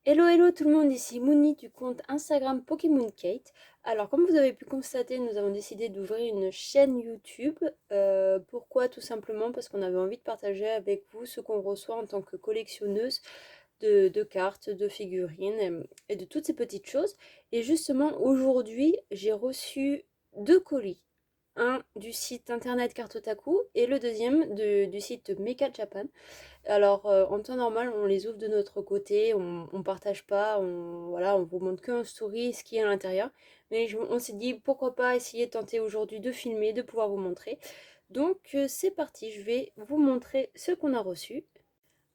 Hello hello tout le monde, ici Mouni du compte Instagram Pokémon Kate. Alors comme vous avez pu constater, nous avons décidé d'ouvrir une chaîne YouTube. Pourquoi? Tout simplement parce qu'on avait envie de partager avec vous ce qu'on reçoit en tant que collectionneuse de cartes, de figurines et de toutes ces petites choses. Et justement aujourd'hui j'ai reçu deux colis. Un du site internet Cartotaku et le deuxième du site Mecha Japan. Alors, en temps normal, on les ouvre de notre côté, on partage pas, voilà, on vous montre que en story ce qui est à l'intérieur. Mais on s'est dit pourquoi pas essayer de tenter aujourd'hui de filmer, de pouvoir vous montrer. Donc, c'est parti, je vais vous montrer ce qu'on a reçu.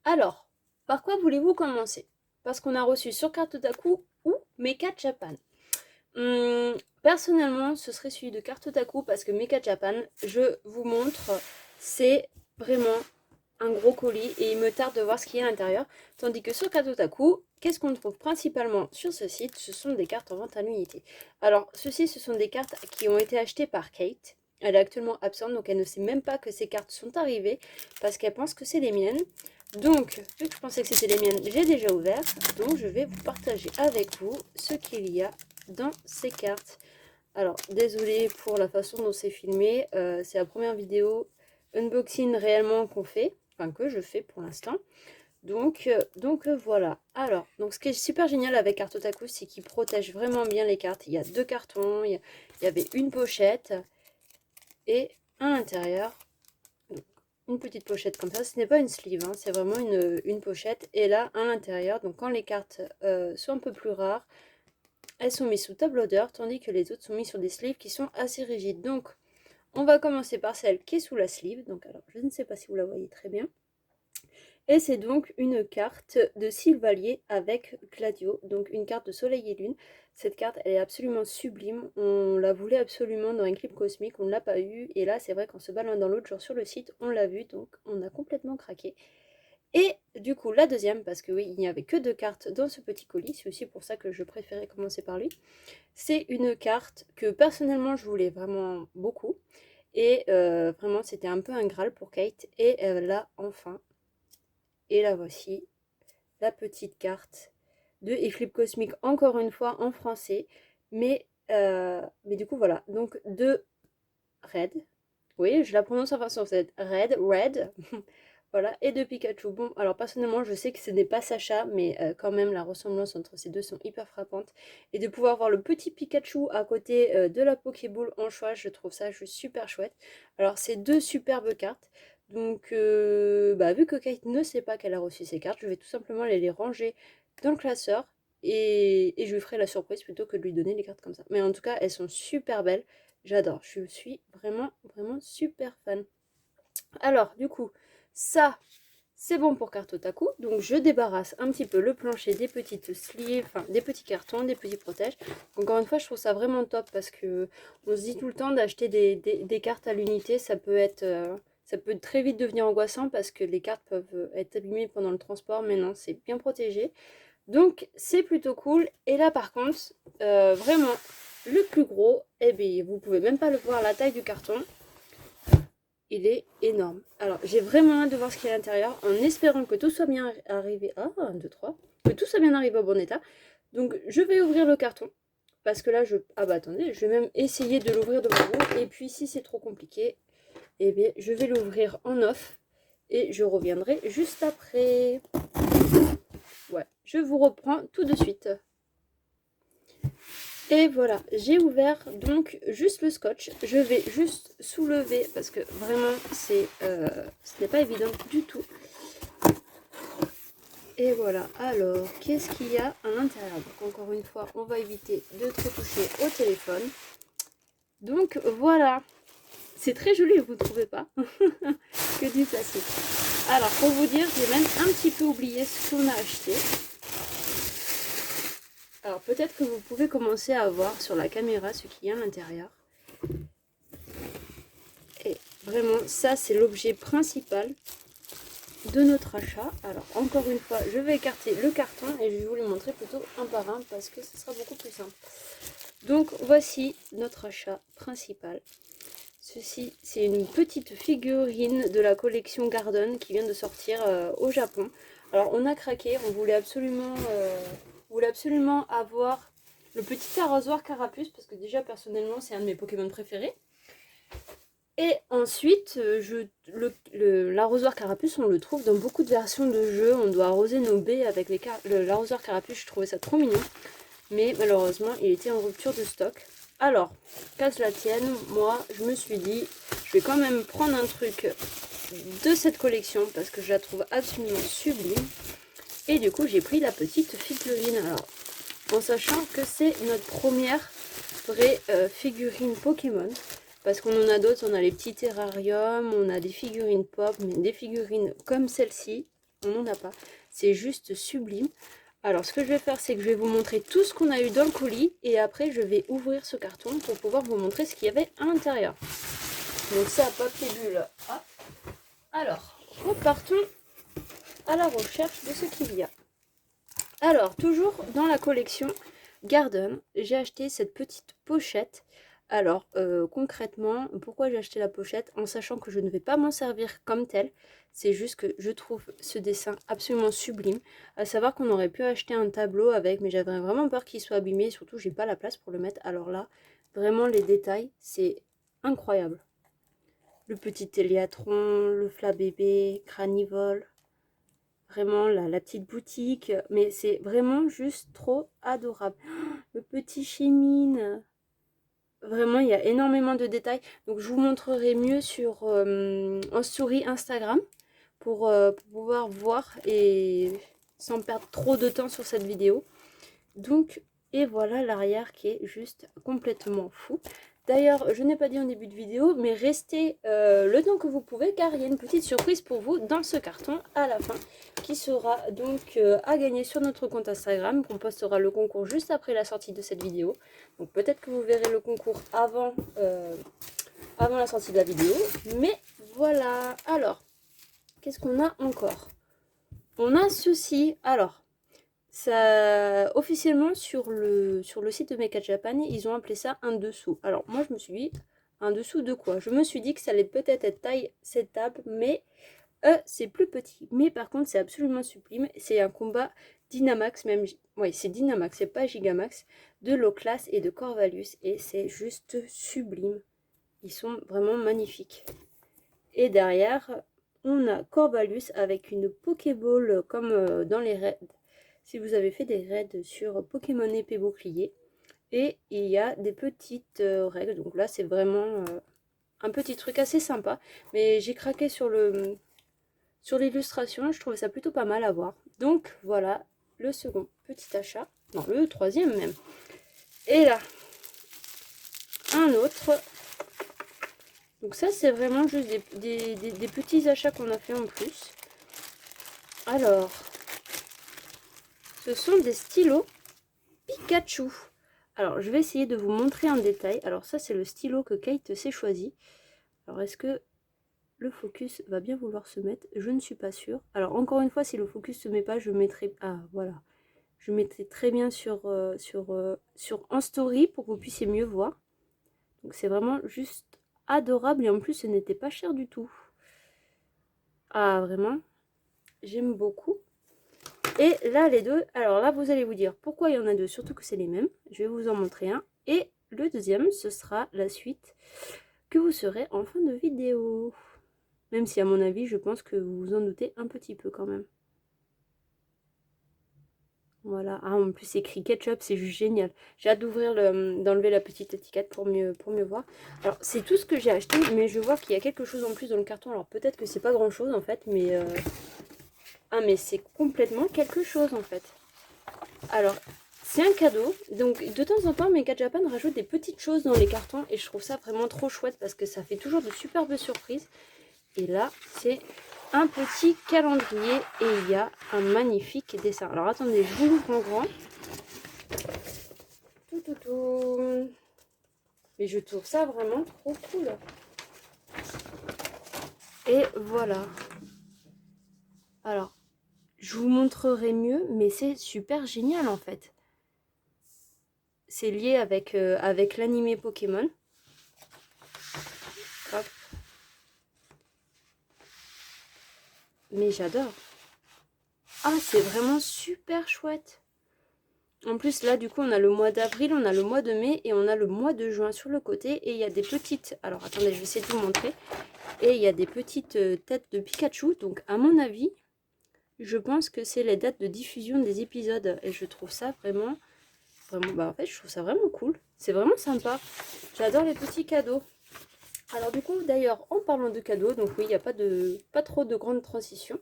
Alors, par quoi voulez-vous commencer? Parce qu'on a reçu sur Cartotaku ou Mecha Japan. Personnellement, ce serait celui de Cartotaku parce que Mecha Japan, je vous montre, c'est vraiment un gros colis et il me tarde de voir ce qu'il y a à l'intérieur. Tandis que sur Cartotaku, qu'est-ce qu'on trouve principalement sur ce site? Ce sont des cartes en vente à l'unité. Alors, ceci, ce sont des cartes qui ont été achetées par Kate. Elle est actuellement absente, donc elle ne sait même pas que ces cartes sont arrivées parce qu'elle pense que c'est les miennes. Donc, vu que je pensais que c'était les miennes, j'ai déjà ouvert. Donc, je vais vous partager avec vous ce qu'il y a dans ces cartes. Alors, désolé pour la façon dont c'est filmé. C'est la première vidéo unboxing réellement qu'on fait. Enfin, que je fais pour l'instant. Donc voilà. Alors, donc ce qui est super génial avec Cartotaku, c'est qu'il protège vraiment bien les cartes. Il y a deux cartons, il y avait une pochette et à l'intérieur, une petite pochette comme ça. Ce n'est pas une sleeve, hein, c'est vraiment une pochette. Et là, à l'intérieur, donc quand les cartes sont un peu plus rares, elles sont mises sous table d'heure, tandis que les autres sont mises sur des sleeves qui sont assez rigides. Donc, on va commencer par celle qui est sous la sleeve. Donc, alors, je ne sais pas si vous la voyez très bien. Et c'est donc une carte de Sylvalier avec Gladio, donc une carte de Soleil et Lune. Cette carte, elle est absolument sublime. On la voulait absolument dans un clip cosmique, on ne l'a pas eu. Et là, c'est vrai qu'en se baladant l'autre jour sur le site, on l'a vu, donc on a complètement craqué. Et du coup, la deuxième, parce que oui, il n'y avait que deux cartes dans ce petit colis, c'est aussi pour ça que je préférais commencer par lui. C'est une carte que personnellement, je voulais vraiment beaucoup. Et vraiment, c'était un peu un Graal pour Kate. Et elle l'a enfin. Et la voici, la petite carte de Eclipse Cosmique, encore une fois en français. Mais du coup, voilà. Donc, de Red. Oui, je la prononce en façon cette Red. Voilà, et de Pikachu. Bon, alors personnellement, je sais que ce n'est pas Sacha, mais quand même, la ressemblance entre ces deux sont hyper frappantes. Et de pouvoir voir le petit Pikachu à côté de la Pokéball en choix, je trouve ça juste super chouette. Alors, c'est deux superbes cartes. Donc, vu que Kate ne sait pas qu'elle a reçu ces cartes, je vais tout simplement les ranger dans le classeur. Et je lui ferai la surprise plutôt que de lui donner les cartes comme ça. Mais en tout cas, elles sont super belles. J'adore. Je suis vraiment, vraiment super fan. Alors, du coup, ça, c'est bon pour Cartotaku. Donc, je débarrasse un petit peu le plancher des petites sleeves, enfin, des petits cartons, des petits protèges. Encore une fois, je trouve ça vraiment top parce que on se dit tout le temps d'acheter des cartes à l'unité. Ça peut très vite devenir angoissant parce que les cartes peuvent être abîmées pendant le transport. Mais non, c'est bien protégé. Donc, c'est plutôt cool. Et là, par contre, vraiment, le plus gros, eh bien, vous pouvez même pas le voir la taille du carton. Il est énorme. Alors, j'ai vraiment hâte de voir ce qu'il y a à l'intérieur, en espérant que tout soit bien arrivé. Ah, 1, 2, 3. Que tout soit bien arrivé au bon état. Donc, je vais ouvrir le carton. Parce que là, Ah bah attendez, je vais même essayer de l'ouvrir devant vous. Et puis, si c'est trop compliqué, eh bien, je vais l'ouvrir en off. Et je reviendrai juste après. Ouais, je vous reprends tout de suite. Et voilà, j'ai ouvert donc juste le scotch. Je vais juste soulever parce que vraiment ce n'est pas évident du tout. Et voilà, alors qu'est-ce qu'il y a à l'intérieur? Donc encore une fois, on va éviter de trop toucher au téléphone. Donc voilà, c'est très joli, vous ne trouvez pas? Que du plastique. Alors pour vous dire, j'ai même un petit peu oublié ce qu'on a acheté. Alors peut-être que vous pouvez commencer à voir sur la caméra ce qu'il y a à l'intérieur. Et vraiment, ça c'est l'objet principal de notre achat. Alors encore une fois, je vais écarter le carton et je vais vous le montrer plutôt un par un parce que ce sera beaucoup plus simple. Donc voici notre achat principal. Ceci, c'est une petite figurine de la collection Garden qui vient de sortir au Japon. Alors on a craqué, on voulait absolument avoir le petit arrosoir carapuce parce que déjà personnellement c'est un de mes Pokémon préférés. Et ensuite, l'arrosoir carapuce, on le trouve dans beaucoup de versions de jeux. On doit arroser nos baies avec l'arrosoir carapuce. Je trouvais ça trop mignon. Mais malheureusement, il était en rupture de stock. Alors, qu'à cela tienne, moi, je me suis dit, je vais quand même prendre un truc de cette collection parce que je la trouve absolument sublime. Et du coup, j'ai pris la petite figurine. Alors, en sachant que c'est notre première vraie figurine Pokémon. Parce qu'on en a d'autres, on a les petits terrariums, on a des figurines pop, mais des figurines comme celle-ci, on n'en a pas. C'est juste sublime. Alors ce que je vais faire, c'est que je vais vous montrer tout ce qu'on a eu dans le colis, et après je vais ouvrir ce carton pour pouvoir vous montrer ce qu'il y avait à l'intérieur. Donc ça, pop les bulles. Hop. Alors, repartons à la recherche de ce qu'il y a. Alors, toujours dans la collection Garden, j'ai acheté cette petite pochette. Alors, concrètement, pourquoi j'ai acheté la pochette? En sachant que je ne vais pas m'en servir comme telle. C'est juste que je trouve ce dessin absolument sublime. À savoir qu'on aurait pu acheter un tableau avec, mais j'avais vraiment peur qu'il soit abîmé. Et surtout, j'ai pas la place pour le mettre. Alors là, vraiment, les détails, c'est incroyable. Le petit Héliatron, le Flabébé, Granivol. Vraiment, la petite boutique. Mais c'est vraiment juste trop adorable. Le petit Chimine. Vraiment, il y a énormément de détails. Donc, je vous montrerai mieux en story Instagram pour pouvoir voir et sans perdre trop de temps sur cette vidéo. Donc, et voilà l'arrière qui est juste complètement fou. D'ailleurs, je n'ai pas dit en début de vidéo, mais restez le temps que vous pouvez car il y a une petite surprise pour vous dans ce carton à la fin qui sera donc à gagner sur notre compte Instagram. On postera le concours juste après la sortie de cette vidéo. Donc peut-être que vous verrez le concours avant la sortie de la vidéo. Mais voilà. Alors, qu'est-ce qu'on a encore? On a ceci. Alors, ça, officiellement sur le site de Make Up Japan, ils ont appelé ça un dessous. Alors moi je me suis dit, un dessous de quoi? Je me suis dit que ça allait peut-être être taille cette table, mais c'est plus petit. Mais par contre c'est absolument sublime. C'est un combat Dynamax, même, oui c'est Dynamax, c'est pas Gigamax, de Loclas et de Corvalus. Et c'est juste sublime. Ils sont vraiment magnifiques. Et derrière, on a Corvalus avec une Pokéball comme dans les raids. Si vous avez fait des raids sur Pokémon épée bouclier. Et il y a des petites règles. Donc là, c'est vraiment un petit truc assez sympa. Mais j'ai craqué sur l'illustration. Je trouvais ça plutôt pas mal à voir. Donc voilà le second petit achat. Non, le troisième même. Et là, un autre. Donc ça, c'est vraiment juste des petits achats qu'on a fait en plus. Alors, ce sont des stylos Pikachu. Alors, je vais essayer de vous montrer en détail. Alors ça, c'est le stylo que Kate s'est choisi. Alors, est-ce que le focus va bien vouloir se mettre? Je ne suis pas sûre. Alors, encore une fois, si le focus se met pas, je mettrai... Ah, voilà. Je mettrai très bien sur en story pour que vous puissiez mieux voir. Donc, c'est vraiment juste adorable. Et en plus, ce n'était pas cher du tout. Ah, vraiment, j'aime beaucoup. Et là, les deux, alors là, vous allez vous dire pourquoi il y en a deux, surtout que c'est les mêmes. Je vais vous en montrer un. Et le deuxième, ce sera la suite que vous serez en fin de vidéo. Même si, à mon avis, je pense que vous vous en doutez un petit peu quand même. Voilà. Ah, en plus, c'est écrit ketchup, c'est juste génial. J'ai hâte d'enlever la petite étiquette pour mieux voir. Alors, c'est tout ce que j'ai acheté, mais je vois qu'il y a quelque chose en plus dans le carton. Alors, peut-être que c'est pas grand-chose, en fait, mais... Ah, mais c'est complètement quelque chose, en fait. Alors, c'est un cadeau. Donc, de temps en temps, Make Up Japan rajoute des petites choses dans les cartons. Et je trouve ça vraiment trop chouette parce que ça fait toujours de superbes surprises. Et là, c'est un petit calendrier et il y a un magnifique dessin. Alors, attendez, je vous l'ouvre en grand. Tout. Mais je trouve ça vraiment trop cool. Et voilà. Alors, je vous montrerai mieux, mais c'est super génial en fait. C'est lié avec l'animé Pokémon. Hop. Mais j'adore. Ah, c'est vraiment super chouette. En plus, là, du coup, on a le mois d'avril, on a le mois de mai et on a le mois de juin sur le côté. Et il y a des petites... Alors, attendez, je vais essayer de vous montrer. Et il y a des petites têtes de Pikachu. Donc, à mon avis, je pense que c'est les dates de diffusion des épisodes. Et je trouve ça vraiment... Bah, en fait, je trouve ça vraiment cool. C'est vraiment sympa. J'adore les petits cadeaux. Alors, du coup, d'ailleurs, en parlant de cadeaux, donc oui, il n'y a pas trop de grandes transitions.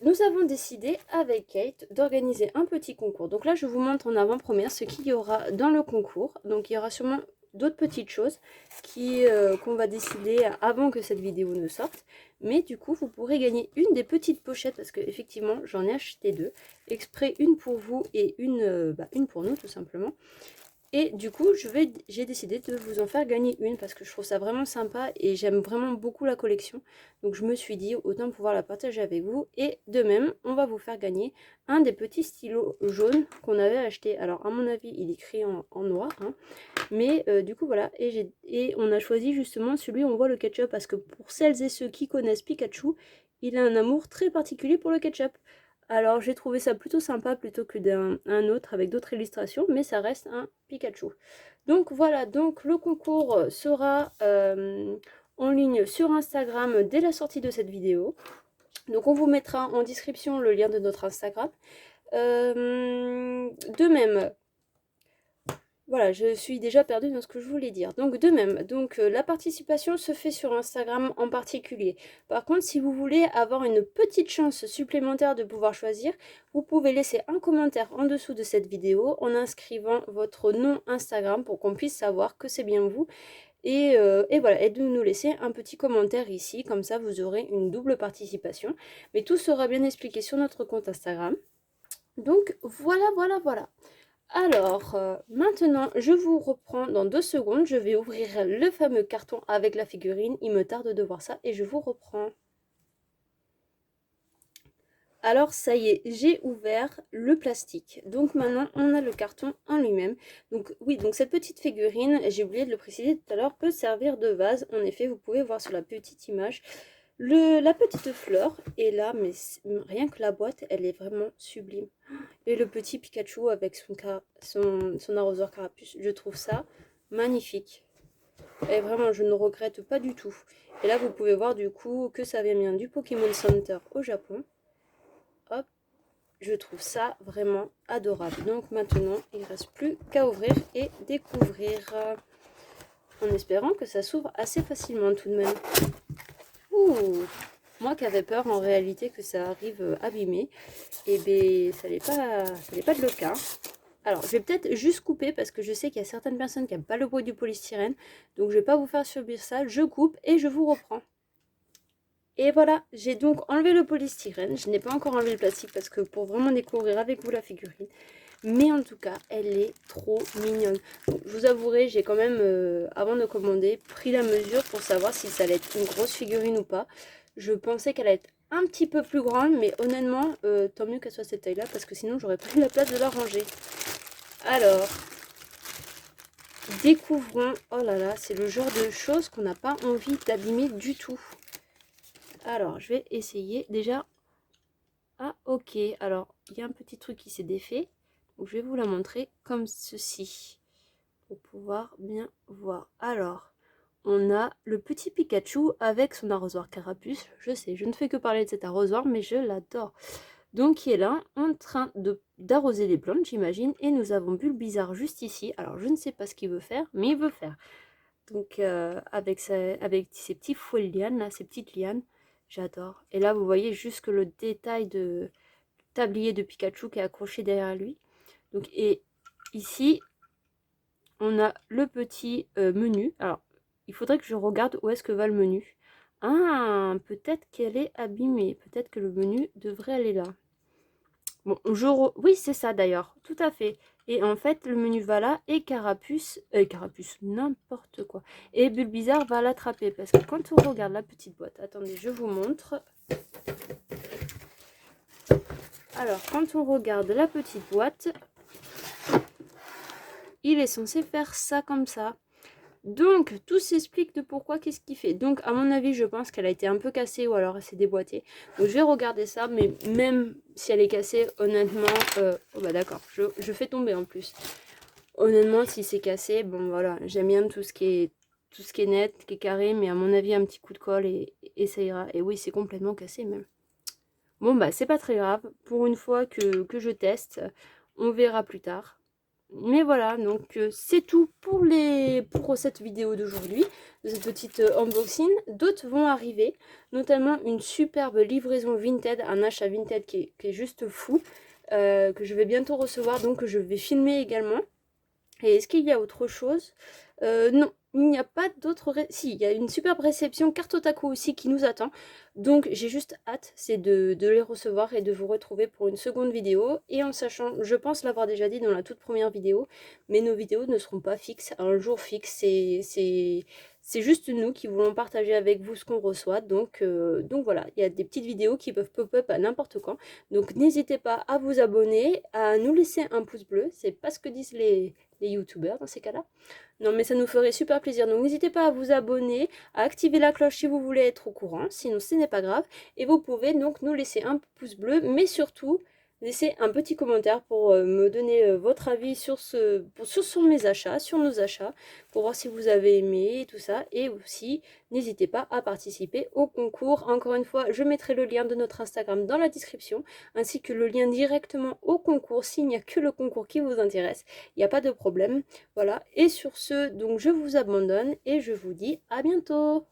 Nous avons décidé avec Kate d'organiser un petit concours. Donc là, je vous montre en avant-première ce qu'il y aura dans le concours. Donc il y aura sûrement d'autres petites choses qu'on va décider avant que cette vidéo ne sorte. Mais du coup, vous pourrez gagner une des petites pochettes parce que effectivement, j'en ai acheté deux. Exprès une pour vous et une pour nous tout simplement. Et du coup, j'ai décidé de vous en faire gagner une parce que je trouve ça vraiment sympa et j'aime vraiment beaucoup la collection. Donc je me suis dit, autant pouvoir la partager avec vous. Et de même, on va vous faire gagner un des petits stylos jaunes qu'on avait acheté. Alors à mon avis, il est écrit en noir. Hein. Mais du coup, voilà. Et on a choisi justement celui où on voit le ketchup parce que pour celles et ceux qui connaissent Pikachu, il a un amour très particulier pour le ketchup. Alors j'ai trouvé ça plutôt sympa plutôt que d'un autre avec d'autres illustrations, mais ça reste un Pikachu. Donc voilà, donc le concours sera en ligne sur Instagram dès la sortie de cette vidéo. Donc on vous mettra en description le lien de notre Instagram. De même, voilà, je suis déjà perdue dans ce que je voulais dire. Donc de même, la participation se fait sur Instagram en particulier. Par contre, si vous voulez avoir une petite chance supplémentaire de pouvoir choisir, vous pouvez laisser un commentaire en dessous de cette vidéo en inscrivant votre nom Instagram pour qu'on puisse savoir que c'est bien vous. Et voilà, et de nous laisser un petit commentaire ici, comme ça vous aurez une double participation. Mais tout sera bien expliqué sur notre compte Instagram. Donc voilà. Alors, maintenant, je vous reprends dans 2 secondes. Je vais ouvrir le fameux carton avec la figurine. Il me tarde de voir ça et je vous reprends. Alors, ça y est, j'ai ouvert le plastique. Donc maintenant, on a le carton en lui-même. Donc oui, donc cette petite figurine, j'ai oublié de le préciser tout à l'heure, peut servir de vase. En effet, vous pouvez voir sur la petite image la petite fleur. Et là, mais rien que la boîte, elle est vraiment sublime. Et le petit Pikachu avec son arrosoir carapuce, je trouve ça magnifique. Et vraiment, je ne regrette pas du tout. Et là, vous pouvez voir du coup que ça vient bien du Pokémon Center au Japon. Hop, je trouve ça vraiment adorable. Donc maintenant, il ne reste plus qu'à ouvrir et découvrir. En espérant que ça s'ouvre assez facilement tout de même. Ouh, moi qui avais peur en réalité que ça arrive abîmé, et bien ça n'est pas le cas. Alors je vais peut-être juste couper parce que je sais qu'il y a certaines personnes qui n'aiment pas le bruit du polystyrène, donc je ne vais pas vous faire subir ça, je coupe et je vous reprends. Et voilà, j'ai donc enlevé le polystyrène, je n'ai pas encore enlevé le plastique parce que pour vraiment découvrir avec vous la figurine, mais en tout cas elle est trop mignonne. Bon, je vous avouerai, j'ai quand même avant de commander pris la mesure pour savoir si ça allait être une grosse figurine ou pas. Je pensais qu'elle allait être un petit peu plus grande, mais honnêtement tant mieux qu'elle soit cette taille là parce que sinon j'aurais pas eu la place de la ranger. Alors découvrons, oh là là, c'est le genre de choses qu'on n'a pas envie d'abîmer du tout. Alors je vais essayer déjà. Ah ok, alors il y a un petit truc qui s'est défait. Donc, je vais vous la montrer comme ceci. Pour pouvoir bien voir. Alors, on a le petit Pikachu avec son arrosoir carapuce. Je sais, je ne fais que parler de cet arrosoir, mais je l'adore. Donc, il est là, en train d'arroser les plantes, j'imagine. Et nous avons Bulbizarre juste ici. Alors, je ne sais pas ce qu'il veut faire, mais il veut faire. Donc, avec ses petits fouets de lianes, là, ces petites lianes, j'adore. Et là, vous voyez jusque le détail de tablier de Pikachu qui est accroché derrière lui. Donc, et ici, on a le petit menu. Alors, il faudrait que je regarde où est-ce que va le menu. Ah, peut-être qu'elle est abîmée. Peut-être que le menu devrait aller là. Bon, oui, c'est ça d'ailleurs. Tout à fait. Et en fait, le menu va là et Carapuce, n'importe quoi. Et Bulbizarre va l'attraper parce que quand on regarde la petite boîte, attendez, je vous montre. Alors, quand on regarde la petite boîte, il est censé faire ça comme ça. Donc, tout s'explique de pourquoi, qu'est-ce qu'il fait. Donc, à mon avis, je pense qu'elle a été un peu cassée ou alors elle s'est déboîtée. Donc, je vais regarder ça, mais même si elle est cassée, honnêtement... Oh bah d'accord, je fais tomber en plus. Honnêtement, si c'est cassé, bon voilà, j'aime bien tout ce qui est net, qui est carré, mais à mon avis, un petit coup de colle et ça ira. Et oui, c'est complètement cassé même. Bon bah, c'est pas très grave. Pour une fois que je teste, on verra plus tard. Mais voilà, donc c'est tout pour cette vidéo d'aujourd'hui, de cette petite unboxing. D'autres vont arriver, notamment une superbe livraison Vinted, un achat Vinted qui est juste fou, que je vais bientôt recevoir, donc que je vais filmer également. Et est-ce qu'il y a autre chose? Non, il n'y a pas d'autre... Si, il y a une superbe réception carte Otaku aussi qui nous attend. Donc j'ai juste hâte, c'est de les recevoir et de vous retrouver pour une seconde vidéo. Et en sachant, je pense l'avoir déjà dit dans la toute première vidéo, mais nos vidéos ne seront pas fixes, un jour fixe. C'est juste nous qui voulons partager avec vous ce qu'on reçoit. Donc voilà, il y a des petites vidéos qui peuvent pop-up à n'importe quand. Donc n'hésitez pas à vous abonner, à nous laisser un pouce bleu. C'est pas ce que disent les youtubeurs dans ces cas-là. Non mais ça nous ferait super plaisir. Donc n'hésitez pas à vous abonner, à activer la cloche si vous voulez être au courant. Sinon ce n'est pas grave. Et vous pouvez donc nous laisser un pouce bleu. Mais surtout, laissez un petit commentaire pour me donner votre avis sur mes achats, sur nos achats. Pour voir si vous avez aimé et tout ça. Et aussi, n'hésitez pas à participer au concours. Encore une fois, je mettrai le lien de notre Instagram dans la description. Ainsi que le lien directement au concours s'il n'y a que le concours qui vous intéresse. Il n'y a pas de problème. Voilà. Et sur ce, donc je vous abandonne et je vous dis à bientôt.